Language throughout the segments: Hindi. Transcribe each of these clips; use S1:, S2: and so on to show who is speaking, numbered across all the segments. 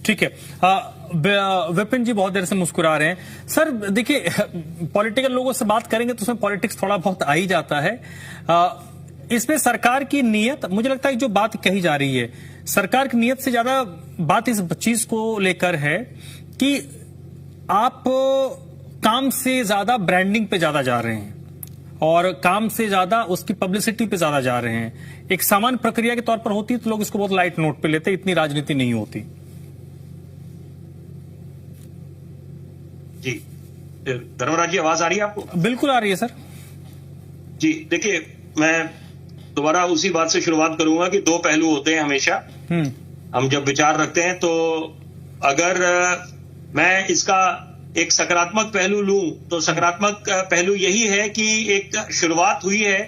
S1: ठीक है। विपिन जी बहुत देर से मुस्कुरा रहे हैं। सर देखिए, पॉलिटिकल लोगों से बात करेंगे तो उसमें पॉलिटिक्स थोड़ा बहुत आ ही जाता है। इसमें सरकार की नीयत, मुझे लगता है जो बात कही जा रही है, सरकार की नीयत से ज्यादा बात इस चीज को लेकर है कि आप काम से ज्यादा ब्रांडिंग पे ज्यादा जा रहे हैं और काम से ज्यादा उसकी पब्लिसिटी पे ज्यादा जा रहे हैं। एक सामान्य प्रक्रिया के तौर पर होती है तो लोग इसको बहुत लाइट नोट पे लेते, इतनी राजनीति नहीं होती।
S2: जी धर्मराज जी, आवाज आ रही है आपको?
S1: बिल्कुल आ रही है सर
S2: जी। देखिए, मैं दोबारा उसी बात से शुरुआत करूंगा कि दो पहलू होते हैं हमेशा। हम जब विचार रखते हैं तो अगर मैं इसका एक सकारात्मक पहलू लूं तो सकारात्मक पहलू यही है कि एक शुरुआत हुई है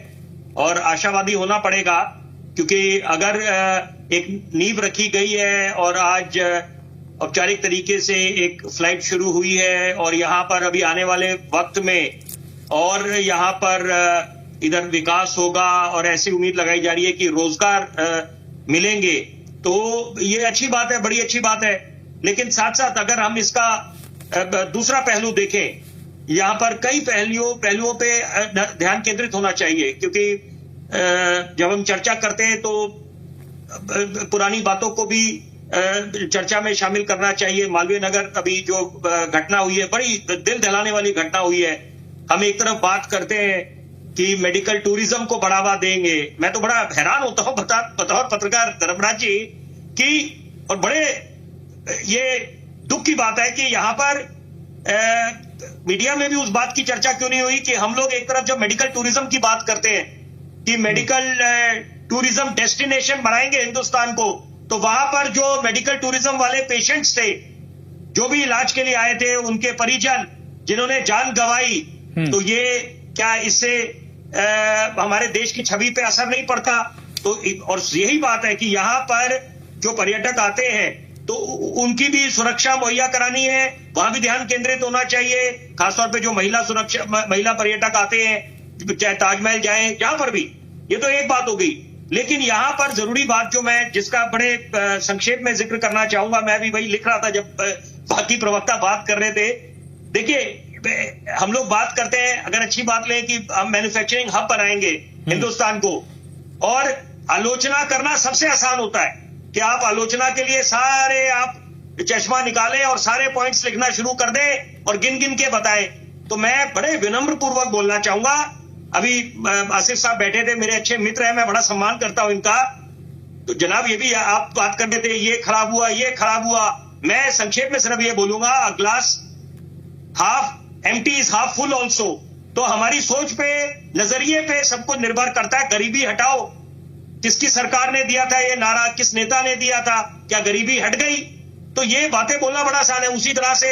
S2: और आशावादी होना पड़ेगा, क्योंकि अगर एक नींव रखी गई है और आज औपचारिक तरीके से एक फ्लाइट शुरू हुई है और यहाँ पर अभी आने वाले वक्त में और यहाँ पर इधर विकास होगा और ऐसी उम्मीद लगाई जा रही है कि रोजगार मिलेंगे, तो ये अच्छी बात है, बड़ी अच्छी बात है। लेकिन साथ साथ अगर हम इसका दूसरा पहलू देखें, यहाँ पर कई पहलुओं पे ध्यान केंद्रित होना चाहिए, क्योंकि जब हम चर्चा करते हैं तो पुरानी बातों को भी चर्चा में शामिल करना चाहिए। मालवीय नगर अभी जो घटना हुई है, बड़ी दिल दहलाने वाली घटना हुई है। हम एक तरफ बात करते हैं कि मेडिकल टूरिज्म को बढ़ावा देंगे, मैं तो बड़ा हैरान होता हूं बतौर पत्रकार धर्मराज जी कि, और बड़े ये दुख की बात है कि यहाँ पर मीडिया में भी उस बात की चर्चा क्यों नहीं हुई कि हम लोग एक तरफ जब मेडिकल टूरिज्म की बात करते हैं कि मेडिकल टूरिज्म डेस्टिनेशन बनाएंगे हिंदुस्तान को, तो वहां पर जो मेडिकल टूरिज्म वाले पेशेंट्स थे, जो भी इलाज के लिए आए थे, उनके परिजन जिन्होंने जान गंवाई, तो ये क्या इससे हमारे देश की छवि पे असर नहीं पड़ता? तो और यही बात है कि यहाँ पर जो पर्यटक आते हैं तो उनकी भी सुरक्षा मुहैया करानी है, वहां भी ध्यान केंद्रित होना चाहिए। खासतौर पे जो महिला पर्यटक आते हैं, चाहे ताजमहल जाएं, जहां पर भी, ये तो एक बात हो गई। लेकिन यहाँ पर जरूरी बात जो मैं जिसका बड़े संक्षेप में जिक्र करना चाहूंगा, मैं भी वही लिख रहा था जब बाकी प्रवक्ता बात कर रहे थे। देखिए, हम लोग बात करते हैं, अगर अच्छी बात लें कि हम मैन्युफैक्चरिंग हब बनाएंगे हिंदुस्तान को, और आलोचना करना सबसे आसान होता है कि आप आलोचना के लिए सारे आप चश्मा निकालें और सारे पॉइंट्स लिखना शुरू कर दें और गिन गिन के बताएं। तो मैं बड़े विनम्र पूर्वक बोलना चाहूंगा, अभी आसिफ साहब बैठे थे, मेरे अच्छे मित्र हैं, मैं बड़ा सम्मान करता हूं इनका। तो जनाब, ये भी आप बात कर रहे थे, ये खराब हुआ, ये खराब हुआ। मैं संक्षेप में सिर्फ ये बोलूंगा, glass half empty is half full also. तो हमारी सोच पे, नजरिए पे सब कुछ निर्भर करता है। गरीबी हटाओ, किसकी सरकार ने दिया था ये नारा, किस नेता ने दिया था, क्या गरीबी हट गई? तो ये बातें बोलना बड़ा आसान है। उसी तरह से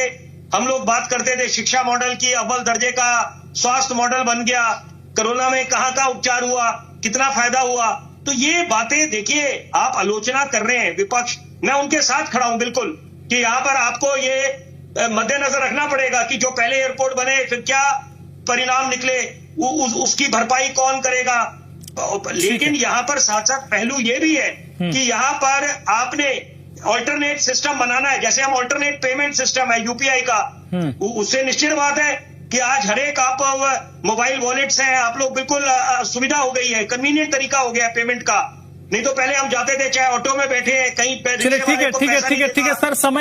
S2: हम लोग बात करते थे शिक्षा मॉडल की, अव्वल दर्जे का स्वास्थ्य मॉडल बन गया, कोरोना में कहां उपचार हुआ, कितना फायदा हुआ। तो ये बातें देखिए, आप आलोचना कर रहे हैं विपक्ष, मैं उनके साथ खड़ा हूं बिल्कुल, कि यहां पर आपको ये मद्देनजर रखना पड़ेगा कि जो पहले एयरपोर्ट बने फिर क्या परिणाम निकले, उसकी भरपाई कौन करेगा। लेकिन यहाँ पर साथ साथ पहलू ये भी है कि यहाँ पर आपने ऑल्टरनेट सिस्टम बनाना है, जैसे हम ऑल्टरनेट पेमेंट सिस्टम है यूपीआई का, उससे निश्चित बात है कि आज हर एक आप मोबाइल वॉलेट्स हैं, आप लोग बिल्कुल सुविधा हो गई है, कन्वीनियंट तरीका हो गया है पेमेंट का। नहीं तो पहले हम जाते थे, चाहे ऑटो में बैठे हैं कहीं,
S1: ठीक है सर, समय